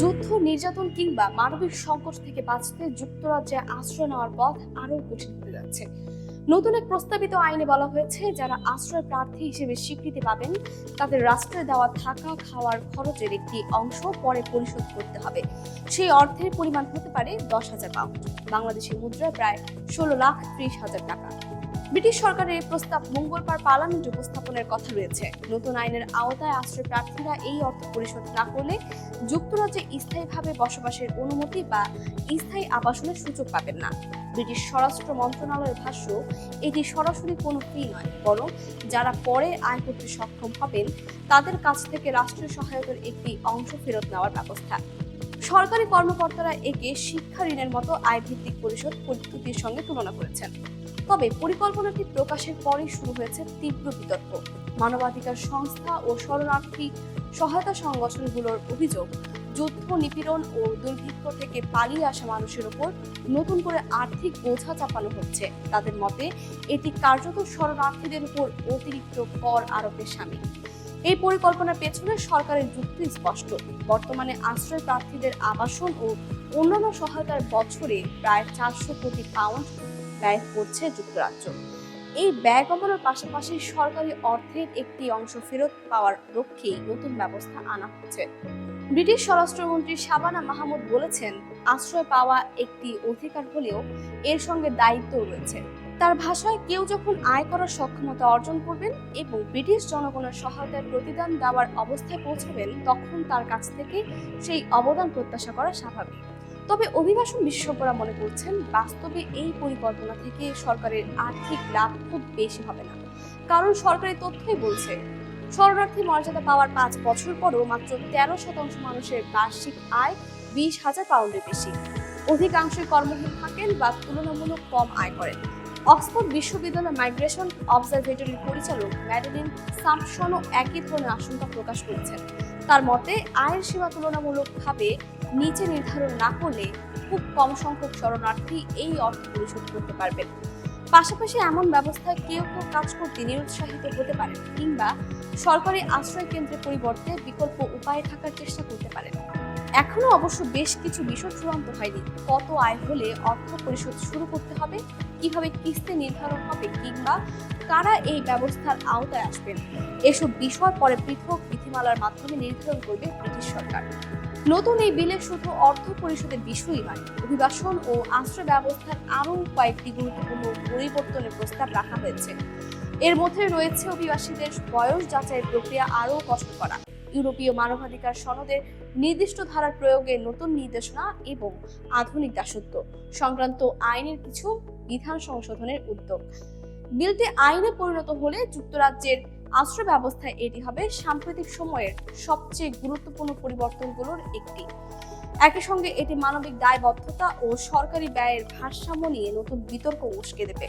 যুদ্ধ, নির্যাতন কিংবা মানবিক সংকট থেকে বাঁচতে যুক্তরাজ্যে আশ্রয় নেওয়ার পথ আরও কঠিন হতে যাচ্ছে। নতুন এক প্রস্তাবিত আইনে বলা হয়েছে, যারা আশ্রয় প্রার্থী হিসেবে স্বীকৃতি পাবেন তাদের রাষ্ট্রে দেওয়া থাকা খাওয়ার খরচের একটি অংশ পরে পরিশোধ করতে হবে। সেই অর্থের পরিমাণ হতে পারে 10,000 পাউন্ড, বাংলাদেশি মুদ্রায় প্রায় 16,30,000 টাকা। ব্রিটিশ সরকারের এই প্রস্তাব মঙ্গলবার পার্লামেন্টে উপস্থাপনের কথা রয়েছে। নতুন আইনের আওতায় আশ্রয় প্রার্থীরা এই অর্থ পরিশোধ না করলে যুক্তরাজ্যে স্থায়ীভাবে বসবাসের অনুমতি বা স্থায়ী আবাসনের সুযোগ পাবেন না। ব্রিটিশ স্বরাষ্ট্র মন্ত্রণালয়ের ভাষ্য, এটি সরাসরি কোনো ফি নয়, বরং যারা পরে আয় করতে সক্ষম হবেন তাদের কাছ থেকে রাষ্ট্রীয় সহায়তার একটি অংশ ফেরত নেওয়ার ব্যবস্থা। সরকারি কর্মকর্তারা একে শিক্ষা ঋণের মতো আয়ভিত্তিক পরিশোধ পদ্ধতির সঙ্গে তুলনা করেছেন। তবে পরিকল্পনাটি প্রকাশের পরেই শুরু হয়েছে তীব্র বিতর্ক। মানবাধিকার সংস্থা ও শরণার্থী সহায়তা সংগঠনগুলোর অভিযোগ, যুদ্ধ, নিপীড়ন ও দুর্ভিক্ষ থেকে পালিয়ে আসা মানুষের উপর নতুন করে আর্থিক বোঝা চাপানো হচ্ছে। তাদের মতে, এটি কার্যত শরণার্থীদের উপর অতিরিক্ত কর আরোপের শামিল। এই পরিকল্পনার পেছনে সরকারের যুক্তি স্পষ্ট। বর্তমানে আশ্রয় প্রার্থীদের আবাসন ও অন্যান্য সহায়তার বছরে প্রায় 400 কোটি পাউন্ড ব্যয় করছে যুক্তরাজ্য। এই ব্যয় কমানোর পাশাপাশি সরকারি অর্থের একটি অংশ ফেরত পাওয়ার লক্ষ্যেই নতুন ব্যবস্থা আনা হচ্ছে। ব্রিটিশ স্বরাষ্ট্রমন্ত্রী শাবানা মাহমুদ বলেছেন, আশ্রয় পাওয়া একটি অধিকার হলেও এর সঙ্গে দায়িত্বও রয়েছে। তার ভাষায়, কেউ যখন আয় করার সক্ষমতা অর্জন করবেন এবং ব্রিটিশ জনগণের সহায়তার প্রতিদান দেওয়ার অবস্থায় পৌঁছাবেন, তখন তার কাছ থেকে সেই অবদান প্রত্যাশা করা স্বাভাবিক। তবে অভিবাসন বিশেষজ্ঞরা মনে করছেন, বাস্তবে এই পরিকল্পনা থেকে সরকারের আর্থিক লাভ খুব বেশি হবে না। কারণ সরকারি তথ্যই বলছে, শরণার্থী মর্যাদা পাওয়ার 5 বছর পরও মাত্র 13% মানুষের বার্ষিক আয় 20,000 পাউন্ডের বেশি। অধিকাংশই কর্মহীন থাকেন বা তুলনামূলক কম আয় করেন। অক্সফোর্ড বিশ্ববিদ্যালয় মাইগ্রেশন অবজারভেটরির পরিচালক ম্যাডেলিন সাম্পসনও একই ধরনের আশঙ্কা প্রকাশ করেছেন। তার মতে, আয়ের সীমা তুলনামূলকভাবে নিচে নির্ধারণ না করলে খুব কম সংখ্যক শরণার্থী এই অর্থ পরিশোধ করতে পারবেন। পাশাপাশি এমন ব্যবস্থায় কেউ কেউ কাজ করতে নিরুৎসাহিত হতে পারেন কিংবা সরকারি আশ্রয় কেন্দ্রের পরিবর্তে বিকল্প উপায়ে থাকার চেষ্টা করতে পারেন। এখনো অবশ্য বেশ কিছু বিষয় চূড়ান্ত হয়নি। কত আয় হলে অর্থ পরিশোধ শুরু করতে হবে, কিভাবে কিস্তি নির্ধারণ হবে কিংবা কারা এই ব্যবস্থার আওতায় আসবেন, এসব বিষয় পরে পৃথক বিধিমালার মাধ্যমে নির্ধারণ করবে ব্রিটিশ সরকার। নতুন এই বিলে শুধু অর্থ পরিশোধের বিষয়ই নয়, অভিবাসন ও আশ্রয় ব্যবস্থার আরও কয়েকটি গুরুত্বপূর্ণ পরিবর্তনের প্রস্তাব রাখা হয়েছে। এর মধ্যে রয়েছে অভিবাসীদের বয়স যাচাইয়ের প্রক্রিয়া আরও কঠোর করা, ইউরোপীয় মানবাধিকার সনদের নির্দিষ্ট ধারার প্রয়োগে নতুন নির্দেশনা এবং আধুনিক দাসত্ব সংক্রান্ত আইনের কিছু বিধান সংশোধনের উদ্যোগ। বিলটি আইনে পরিণত হলে যুক্তরাজ্যের আশ্রয় ব্যবস্থায় এটি হবে সাম্প্রতিক সময়ের সবচেয়ে গুরুত্বপূর্ণ পরিবর্তনগুলোর একটি। একই সঙ্গে এটি মানবিক দায়বদ্ধতা ও সরকারি ব্যয়ের ভারসাম্য নিয়ে নতুন বিতর্ক উস্কে দেবে।